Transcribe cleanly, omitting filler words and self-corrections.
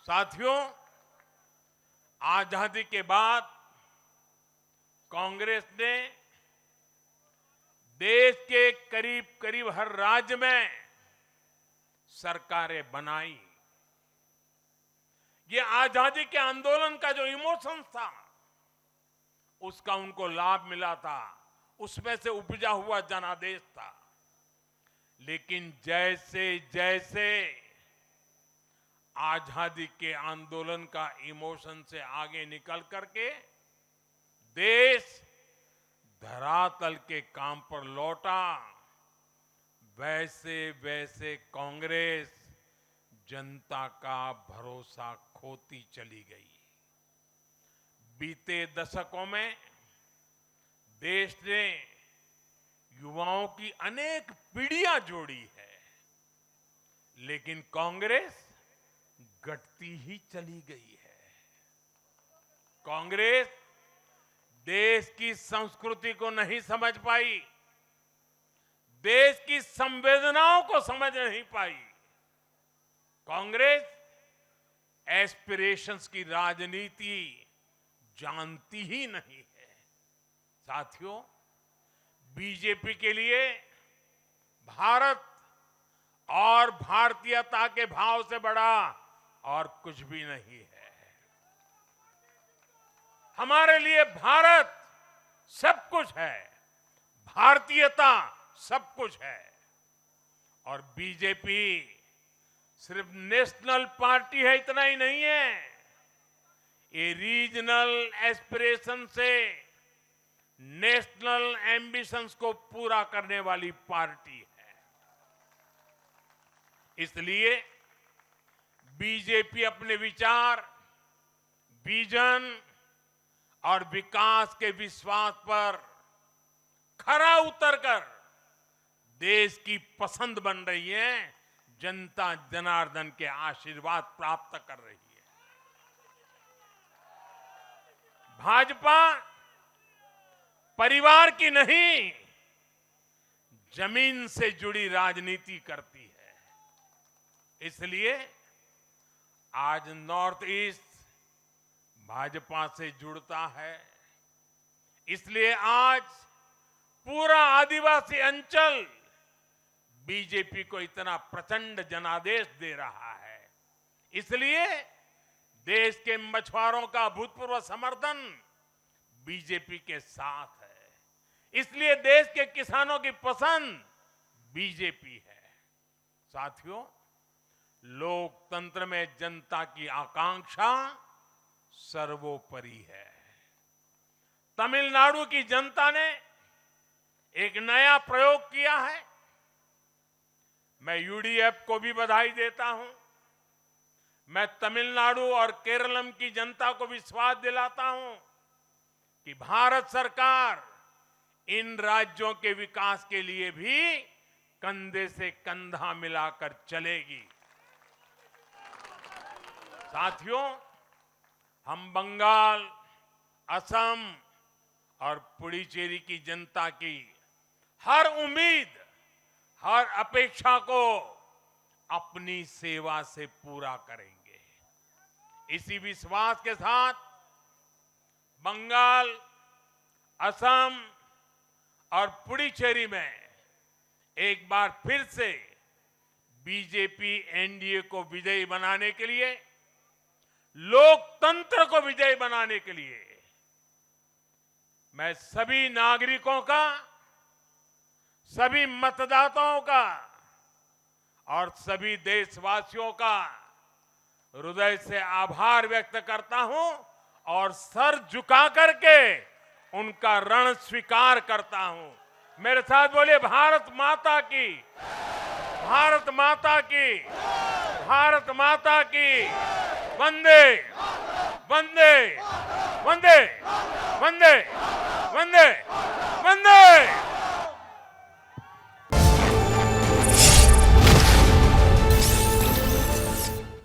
साथियों, आजादी के बाद कांग्रेस ने देश के करीब करीब हर राज्य में सरकारें बनाई। ये आजादी के आंदोलन का जो इमोशन था, उसका उनको लाभ मिला था, उसमें से उपजा हुआ जनादेश था। लेकिन जैसे जैसे आजादी के आंदोलन का इमोशन से आगे निकल करके देश धरातल के काम पर लौटा, वैसे वैसे कांग्रेस जनता का भरोसा खोती चली गई। बीते दशकों में देश ने युवाओं की अनेक पीढ़ियां जोड़ी है, लेकिन कांग्रेस घटती ही चली गई है। कांग्रेस देश की संस्कृति को नहीं समझ पाई, देश की संवेदनाओं को समझ नहीं पाई। कांग्रेस एस्पिरेशंस की राजनीति जानती ही नहीं है। साथियों, बीजेपी के लिए भारत और भारतीयता के भाव से बड़ा और कुछ भी नहीं है। हमारे लिए भारत सब कुछ है, भारतीयता सब कुछ है। और बीजेपी सिर्फ नेशनल पार्टी है, इतना ही नहीं है, ये रीजनल एस्पिरेशन से नेशनल एम्बिशंस को पूरा करने वाली पार्टी है। इसलिए बीजेपी अपने विचार, विजन और विकास के विश्वास पर खरा उतरकर देश की पसंद बन रही है, जनता जनार्दन के आशीर्वाद प्राप्त कर रही है। भाजपा परिवार की नहीं, जमीन से जुड़ी राजनीति करती है। इसलिए आज नॉर्थ ईस्ट भाजपा से जुड़ता है। इसलिए आज पूरा आदिवासी अंचल बीजेपी को इतना प्रचंड जनादेश दे रहा है। इसलिए देश के मछुआरों का भूतपूर्व समर्थन बीजेपी के साथ है। इसलिए देश के किसानों की पसंद बीजेपी है। साथियों, लोकतंत्र में जनता की आकांक्षा सर्वोपरि है। तमिलनाडु की जनता ने एक नया प्रयोग किया है। मैं यूडीएफ को भी बधाई देता हूं। मैं तमिलनाडु और केरलम की जनता को विश्वास दिलाता हूं कि भारत सरकार इन राज्यों के विकास के लिए भी कंधे से कंधा मिलाकर चलेगी। साथियों, हम बंगाल, असम और पुडुचेरी की जनता की हर उम्मीद, हर अपेक्षा को अपनी सेवा से पूरा करेंगे। इसी विश्वास के साथ बंगाल, असम और पुडुचेरी में एक बार फिर से बीजेपी एनडीए को विजयी बनाने के लिए, लोकतंत्र को विजयी बनाने के लिए मैं सभी नागरिकों का, सभी मतदाताओं का और सभी देशवासियों का हृदय से आभार व्यक्त करता हूं और सर झुका करके उनका ऋण स्वीकार करता हूं। मेरे साथ बोलिए, भारत माता की, भारत माता की, भारत माता की। वंदे वंदे वंदे वंदे वंदे वंदे।